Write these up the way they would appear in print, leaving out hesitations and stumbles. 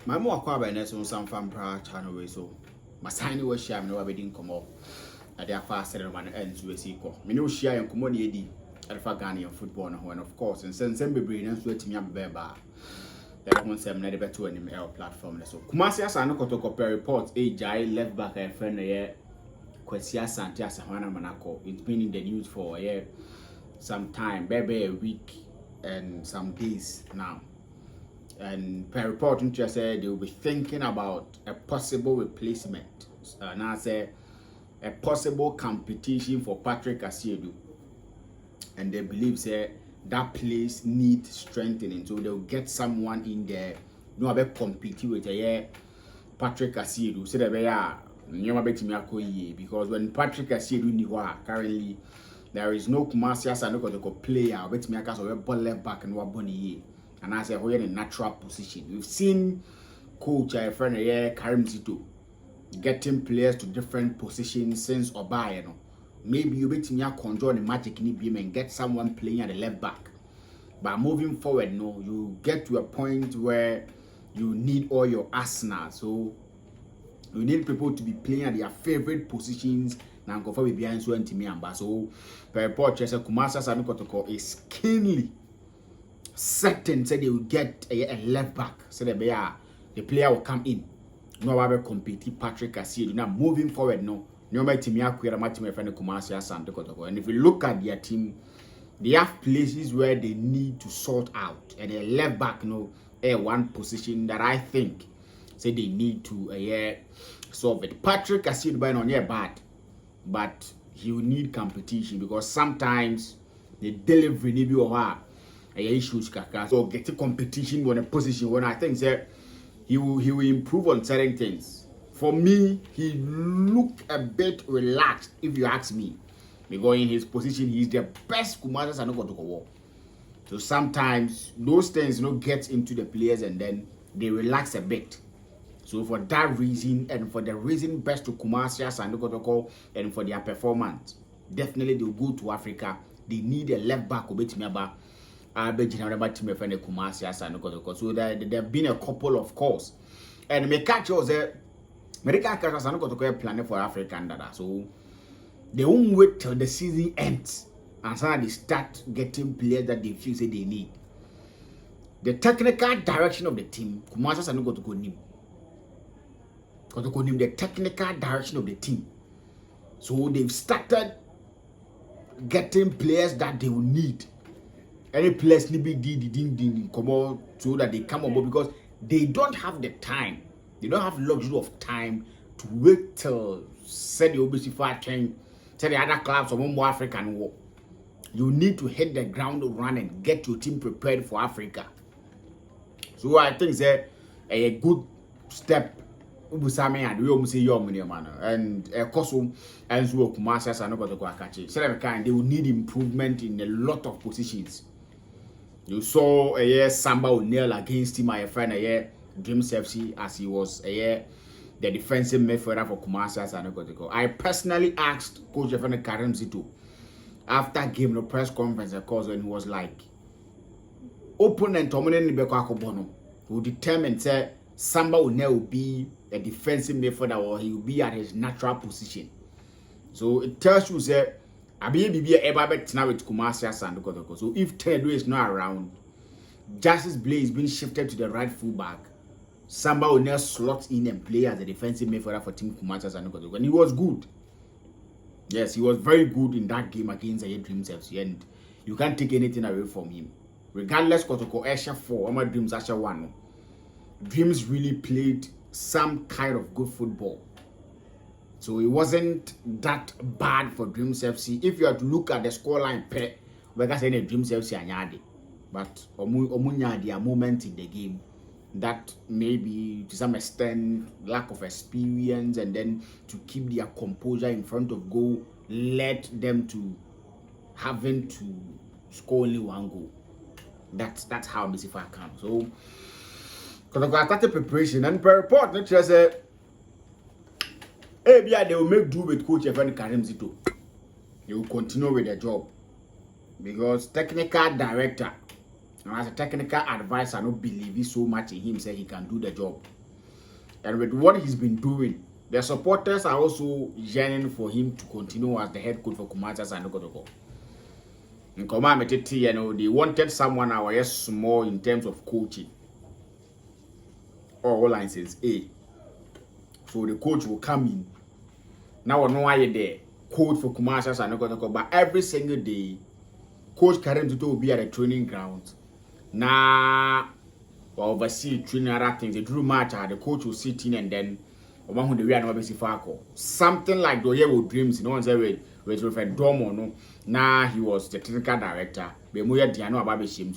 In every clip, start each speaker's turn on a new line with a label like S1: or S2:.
S1: My more acquire by some fan channel so my sign was share no wedding come up at their fast man ends with a sequel. Me no share and commodity Alpha Ghanaian football and of course and send be brain and sweat me up bear. That one seven never to an email platform. So Kumasi Asante Kotoko per report a jai left back a friend a year. Kwesi Asante Asahwana Manako. It's been in the news for a year, some time, maybe a week and some days now. And per report, just said they will be thinking about a possible replacement. Now say a possible competition for Patrick Asiedu, and they believe say that place needs strengthening, so they'll get someone in there. No, I compete with Patrick Asiedu. So they are because when Patrick Asiedu niwa currently there is no Kumasi Asante Kotoko player. Bet me akas or ball left back and waboni. And I say we're in a natural position. We've seen coach a friend Karim Zito getting players to different positions since Oba, Maybe you bet me a control the magic in beam and get someone playing at the left back. But moving forward, you get to a point where you need all your arsenal. So you need people to be playing at their favorite positions. Now go for behind so and so per report Kumasi Asante Kotoko is keenly certain say they will get a left back. So the player will come in. No one will compete Patrick Asiedu. Now moving forward, no my team acquire my team friend Kumasi Asante Kotoko. And if you look at their team, they have places where they need to sort out. And a left back, one position that I think say they need to solve it. Patrick Asiedu by on bad, but he will need competition because sometimes the delivery need be issues kaka. So get a competition on a position when I think that he will improve on certain things. For me, he looked a bit relaxed, if you ask me. Because in his position, he's the best Kumasi Asante Kotoko. So sometimes those things get into the players and then they relax a bit. So for that reason and for the reason best to Kumasi Asante Kotoko and for their performance, definitely they'll go to Africa. They need a left back to beat me about. So there have been a couple of calls. And me catch was American catch Asante planning for African data. So they won't wait till the season ends and so they start getting players that they feel say they need. The technical direction of the team, Kumasi Asante Kotoko name the technical direction of the team. So they've started getting players that they will need. Any players need be come out so that they come on board because they don't have the time. They don't have luxury of time to wait till say the OBC train, say the other clubs or more African war. You need to hit the ground run and get your team prepared for Africa. So I think it's a good step. And we say your money man and a costume and so Kumasi Asante Kotoko akachi. So they will need improvement in a lot of positions. You saw Samba O'Neal against him, my friend, Dreams FC, as he was the defensive midfielder for Kumasi Asante Kotoko. I personally asked Coach Karim Zito after game, the press conference, of course, when he was like, opponent who determined say Samba O'Neal will be a defensive midfielder or he will be at his natural position. So it tells you that Abi ever bet now with Kumasi Asante Kotoko. So if Tedo is not around, Justice Blay is being shifted to the right fullback. Samba will now slot in and play as a defensive midfielder for Team Kumasi Asante Kotoko. And he was good. Yes, he was very good in that game against the Dreams FC. And you can't take anything away from him. Regardless, Kotoko Asha 4, Oma Dreams Asha 1. Dreams really played some kind of good football. So it wasn't that bad for Dreams FC. If you have to look at the scoreline, we can say Dreams FC anyade. But omunya their moment in the game that maybe to some extent lack of experience and then to keep their composure in front of goal led them to having to score only one goal. That's how Misifa can. So because I started preparation and per report, let's just say they will make do with Coach Karim Zito. They will continue with their job because technical director And as a technical advisor, I don't believe so much in him, say he can do the job. And with what he's been doing, the supporters are also yearning for him to continue as the head coach for Kumasi Asante Kotoko. In Kwame, they wanted someone who was small in terms of coaching. All license A. So the coach will come in. Now I know why there. Coach for Kumasi Asante Kotoko, but every single day, Coach Karim Zito will be at the training grounds. Now, oversee training other things. They drew match, the coach will sit in and then something like the year with dreams, no one said with Domo, no. Now he was the technical director. So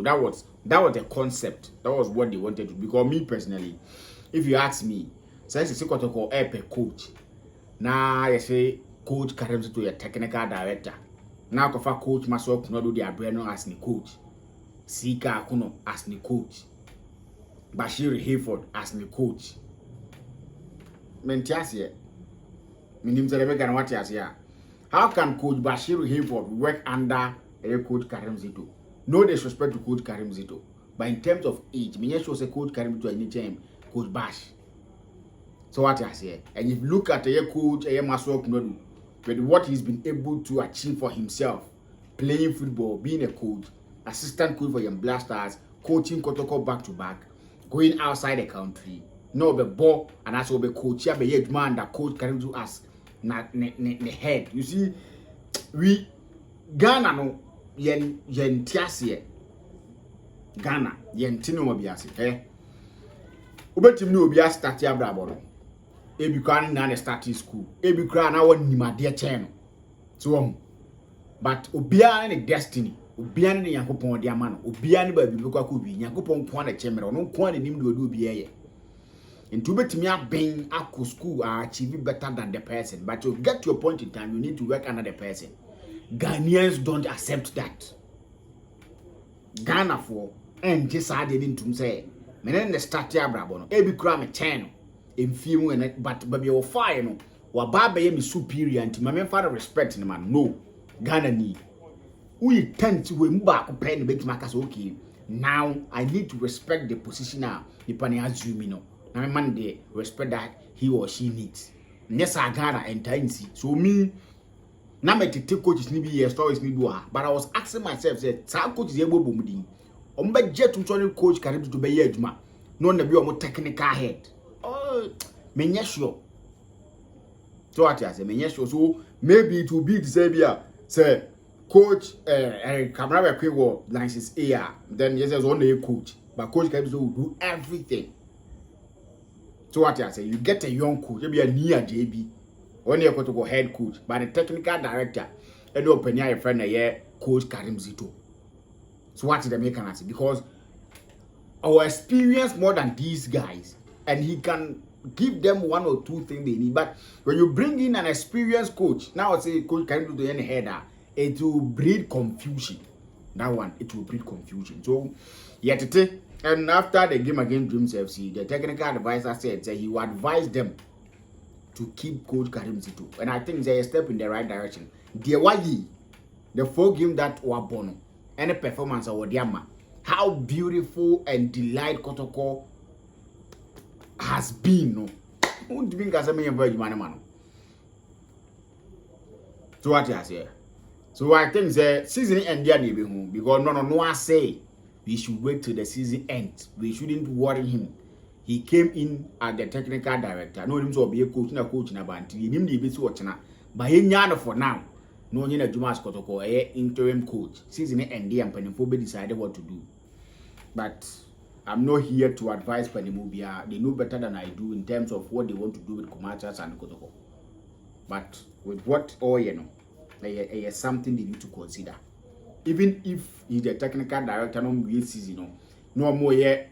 S1: that was the concept. That was what they wanted to. Because me personally, if you ask me, since it's Kotoko a coach, now I say coach Karim to a technical director. Now coach myself not do their brain as the coach. Sika Kuno as the coach. Bashir Hayford as the coach. Mentiasia. How can Coach Bashir Hayford work under a Coach Karim Zito? No disrespect to Coach Karim Zito, but in terms of age, Minya shows a Coach Karim to any time, Coach Bash. So what I say, and if you look at a coach, a Maswok Nodu, with what he's been able to achieve for himself, playing football, being a coach, assistant coach for Young Blasters, coaching Kotoko back to back, going outside the country. No, the ball and also be coach. Yeah, be man that coach can do us. Not the head. You see, we Ghana no yen tiasie. Ghana yen tino mobiase. Ubetim no obia start ya brabo. Ebi kran na starting school. Ebi kran na won nimade chen no. So but obia ne destiny. Obia ne Yakopon dia man. Obia ne ba bi kwa ku bi. Yakopon kwa na chemere. No kwa ne nim do obia ye. And to bet me up being at school are achieving better than the person. But to get to a point in time, you need to work under the person. Ghanaians don't accept that. Ghana for and just added into say, men the start ya brabono, every crime a channel in film and but baby or fire no, or Baba is superior and my father respecting man. No, Ghana need. We tend to win back pen make my okay. Now I need to respect the position now. The pani assume no. Now man they respect that he or she needs. Yes, I Ghana and Tainsi. So me, now me to take coaches ni be stories ni do. But I was asking myself, say, some coach is able to mudi. Jet to train coach can to be edgema. No na be more technical head. Oh, me sure. So what I say, me sure. So maybe it will be the same here. Say, coach, camera quick license A. Then yes, there's only a coach, but coach can do everything. So what I say, you get a young coach, maybe a near JB, when you're going to go head coach, but the technical director, and open your friend a year, Coach Karim Zito. So what is the mechanism? Because our experience more than these guys, and he can give them one or two things they need. But when you bring in an experienced coach, now I say Coach Karim Zito any header, it will breed confusion. That one, it will breed confusion. So, yet it. And after the game against Dreams FC, the technical advisor said he would advise them to keep Coach Karim Zito. And I think they are a step in the right direction. The 4 game that were born, any performance of Odiama, how beautiful and delight Kotoko has been. No, so what you say? So I think the season end there because no I say. We should wait till the season ends. We shouldn't worry him. He came in as the technical director. No, him to be a coach na banti. Him the best watch na. But he nyana for now. No, you know Jumas Kotoko, interim coach. Season end there and Penifo decided what to do. But I'm not here to advise Penimubia. They know better than I do in terms of what they want to do with Kumachas and Kotoko. But with what there's something they need to consider. Even if he's the technical director, no more season, no more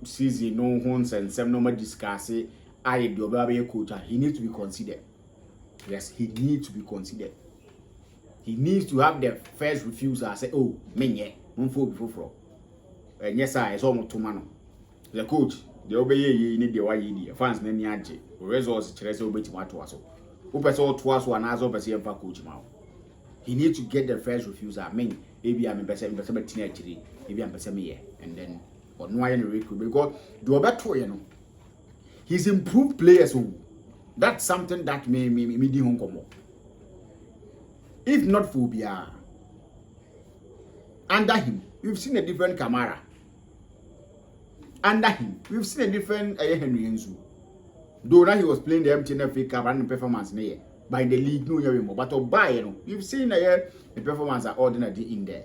S1: season, no horns and some no more discuss it. I the Obabe coach, he needs to be considered. Yes, he needs to be considered. He needs to have the first refusal. Say, oh, menye, before. And yes, I saw more tomano. The coach, the obey ye need the way fans many anti, resource Chelsea obey to what was. Open all twice one as over coach now. He needs to get the first refusal. Maybe I'm a better teenager. maybe I'm person me and then or no I recruit because do better you know. He's improved players. So that's something that me di hon komo. If not for Bia, under him, we've seen a different Kamara. Under him, we've seen a different Henry Enzu. Though now he was playing the MTNFA Cup and performance there. By the league, no anymore. But by you know, you've seen the performance are ordinary in there.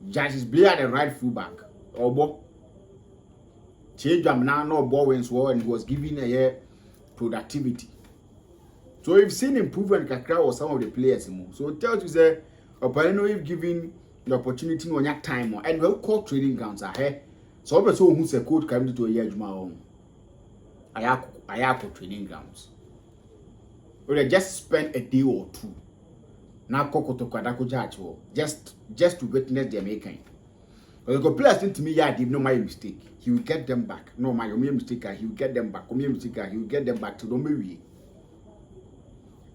S1: Judges play at the right fullback. Obo. Change now no ball wins war and he was giving a productivity. So we've seen improvement kakra or some of the players. So it tells you that Opano if given the opportunity on your time and we'll call training grounds ahead. So also who's a coach coming to a year Juma home. Ayako training grounds. We just spend a day or two. Now Kotoko just to witness the making. But the players think to me, yeah, did no my mistake. He will get them back. No, my mistake, he will get them back. He will get them back to the movie.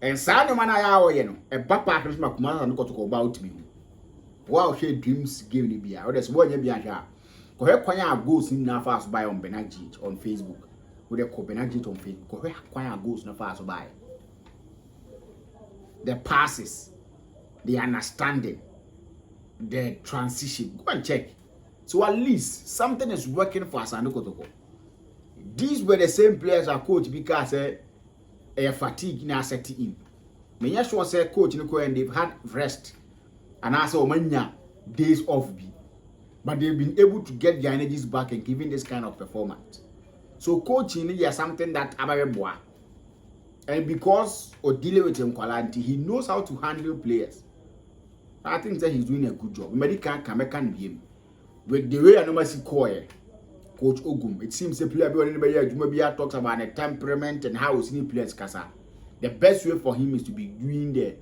S1: And sad man, you know, a papa has my command and got to go about me. Wow, she dreams give me beer. There's one you be a jar. Go ahead, Kwame goes in now fast by on Benag on Facebook. With a Benag on Facebook. Go ahead, Kwame goes now fast by. The passes, the understanding, the transition. Go and check. So at least something is working for Asante Kotoko. These were the same players are coach because a fatigue now set in. Me yes sure say coach and they've had rest and also many days off be. But they've been able to get their energies back and giving this kind of performance. So coaching is something that Ababeboa. And because of dealing with him quality, he knows how to handle players. I think that he's doing a good job. Medical can be him. With the way I normally see Coach Ogum, it seems the player talks about the temperament and how he players kasa. The best way for him is to be doing the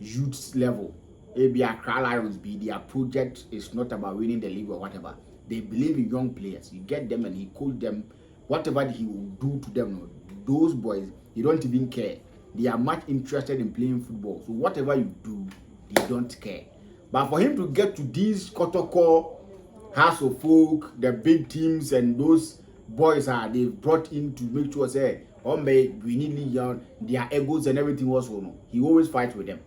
S1: youth level. Maybe Accra Lions be their project is not about winning the league or whatever. They believe in young players. You get them and he coach them. Whatever he will do to them, those boys, you don't even care. They are much interested in playing football. So whatever you do, they don't care. But for him to get to these Kotoko, House of Folk, the big teams and those boys they've brought in to make sure say, oh we need young, their egos and everything also no. He always fights with them.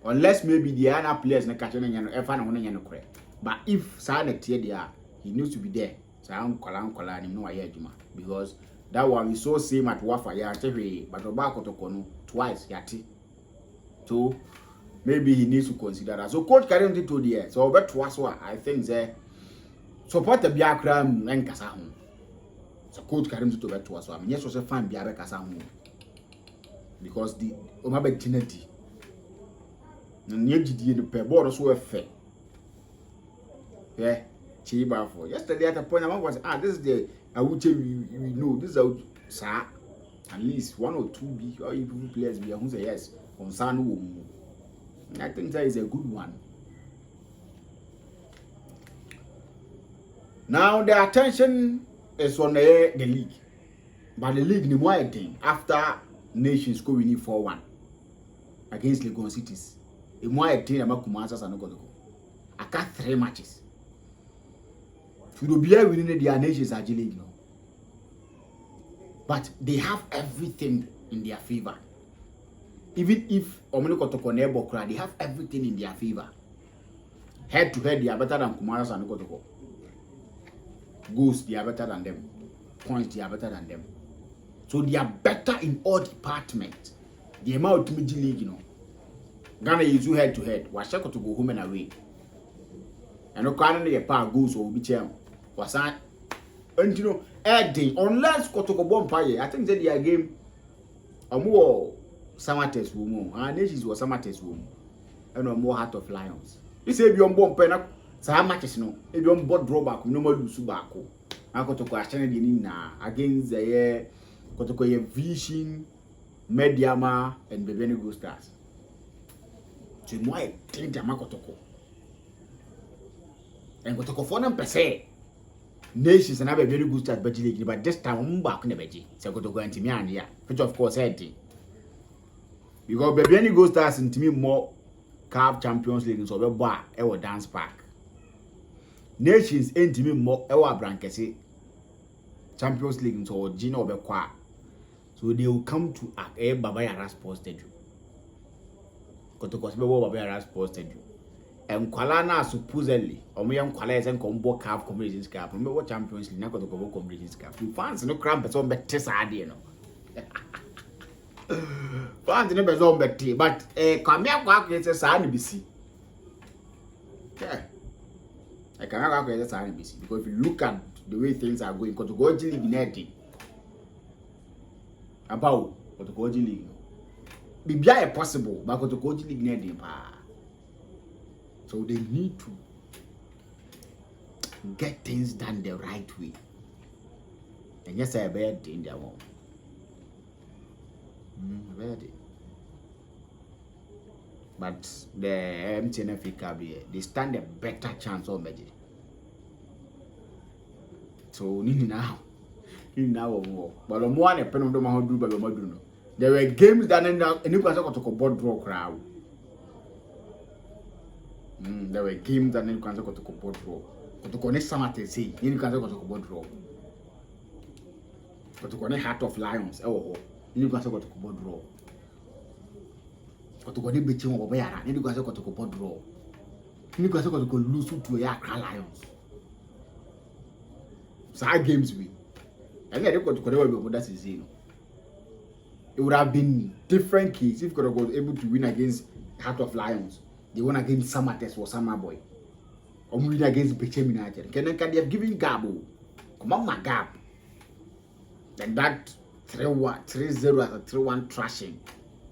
S1: Unless maybe the other players na catch but if Sanet there, he needs to be there. Because that one we saw same at Wafa but Kotoko no twice yati. So maybe he needs to consider that. So coach carrying it to the air. So bet was what I think they support the Biakra and Kasahun. So coach carrying it to bet was what I mean. Yes, was a fan Biara Kasahun. Because the Omabe Tineti. And the board also a fair. Yeah, Chiba for yesterday at the point I was this is the I would say we know this is out sir. At least one or two big or even players be who say yes on Sanu. I think that is a good one. Now the attention is on the league. But the league ni more thing after Nations go winning 4-1 against Legon Cities. The more thing about Kumasa and Kotoko. I got 3 matches. Should be winning their Nations at league now. But they have everything in their favor. Even if Omini Kotoko nebo cry, they have everything in their favor. Head to head, they are better than Kumaras and Kotoko. Goals, they are better than them. Points, they are better than them. So they are better in all departments. The amount of middle league, Ghana is head to head. Washako to go home and away. And no currently a power goals or be chair. Was that? And adding unless Kotoko Bompire, I think that their game a more Samates woman. Our nations was Samates woman. And a more Heart of Lions. You say beyond bomb pen so how much is no? If you on board drawback, no more lose Subako. I got to question again against the Kotoko Vision, Mediama, and Benag Stars. To my think Kotoko. And Kotoko for them per se. Nations and have a very good start, but this time back in the veggie. So Kotoko and Timmy, which of course had. Because Benag Stars and Timmy more CAF Champions League so be boa e dance park. Nations entimi mo e abrankese Champions League so Gina be kwa. So they will come to Baba Yara Sports Stadium. Kotoko be Baba Yara Sports Stadium. And Kwalana supposedly omo Kwala is enkombo CAF Communities Cup. Me what Champions League na Kotoko Communities Cup. Fans no cramp person be tesa ade no. Fans no be so be but Kwame akwa kwese sa na bisi. Yeah. I cannot go against NBC because if you look at the way things are going, because the Goji League netting about what the Goji League, be possible, but the Goji League netting, so they need to get things done the right way. And yes, I bet in their home. But the MTNF they stand a better chance of magic. So now, but the more a pen on the Mahodu by the Maduno. There were games that ended up and you guys got to board draw crowd. There were games that you guys got to board draw. But to connect some at say, you guys got to board draw. But to connect Heart of Lions, you guys got to board draw. But to go to betting over there, you guys got to go board draw. You guys got to go lose to a Lions. So games we. And then they got to go that season. It would have been different case if God was able to win against Heart of Lions. They won against Samates or Summer Boy. Or win against Bechem United. Can they have given Gabo? Come on, my gap. Then that 3-1, 3-0 as a 3-1 thrashing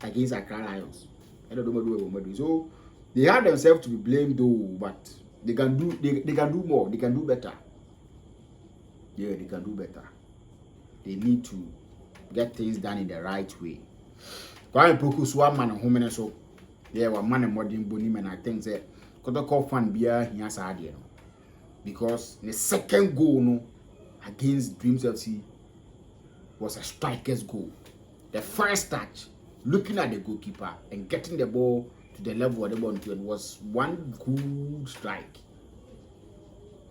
S1: against Accra Lions. I don't know what do. So they have themselves to be blamed though, but they can do more, they can do better. Yeah, they can do better. They need to get things done in the right way. Kwame Poku so man home so yeah, one man modern bonim and I think that Kotoko fan beer here sadie no. Because the second goal no against Dreams FC was a striker's goal. The first touch, looking at the goalkeeper and getting the ball to the level of the ball was one good strike.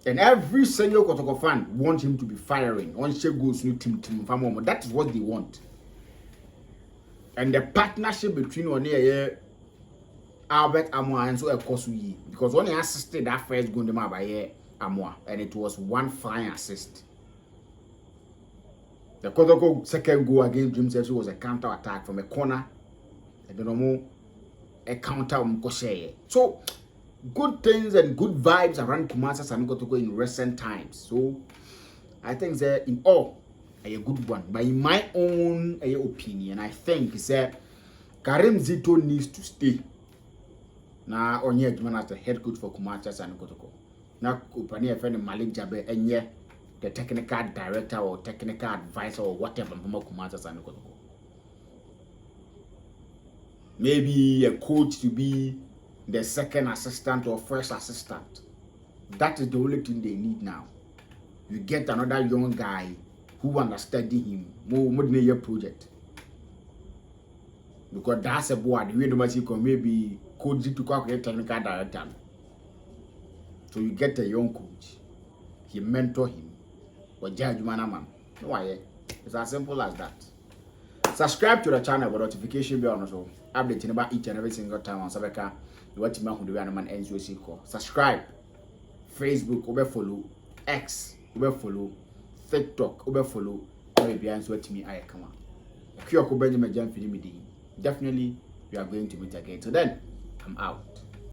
S1: And every single Kotoko fan wants him to be firing. On share goals new team. That is what they want. And the partnership between Onye Albert Amoa and so Ekosuyi, because only assisted that first goal by Amoa, and it was one fine assist. The Kotoko second goal against Dreams FC was a counter attack from a corner. And the normal a counter Mkoshe. So good things and good vibes around Kumasi and Kotoko in recent times. So I think that in all a good one. But in my own opinion, I think is that Karim Zito needs to stay. Now Onye Edman as the head coach for Kumasi and Kotoko. Now Kupani friend Malik Jabe and the technical director or technical advisor or whatever from Kumasi and Kotoko. Maybe a coach to be the second assistant or first assistant. That is the only thing they need now. You get another young guy who understands him more than your project. Because that's a board. The way the match can maybe coach to call a technical director. So you get a young coach. He mentor him. Or judge man. Why? It's as simple as that. Subscribe to the channel with notification bell also. Updating about each and every single time on Sabeka. You watch me who the man NCOC call. Subscribe. Facebook, over follow. X, over follow. TikTok, over follow. Maybe answer to me. I come on. Definitely, we are going to meet again. So then, I'm out.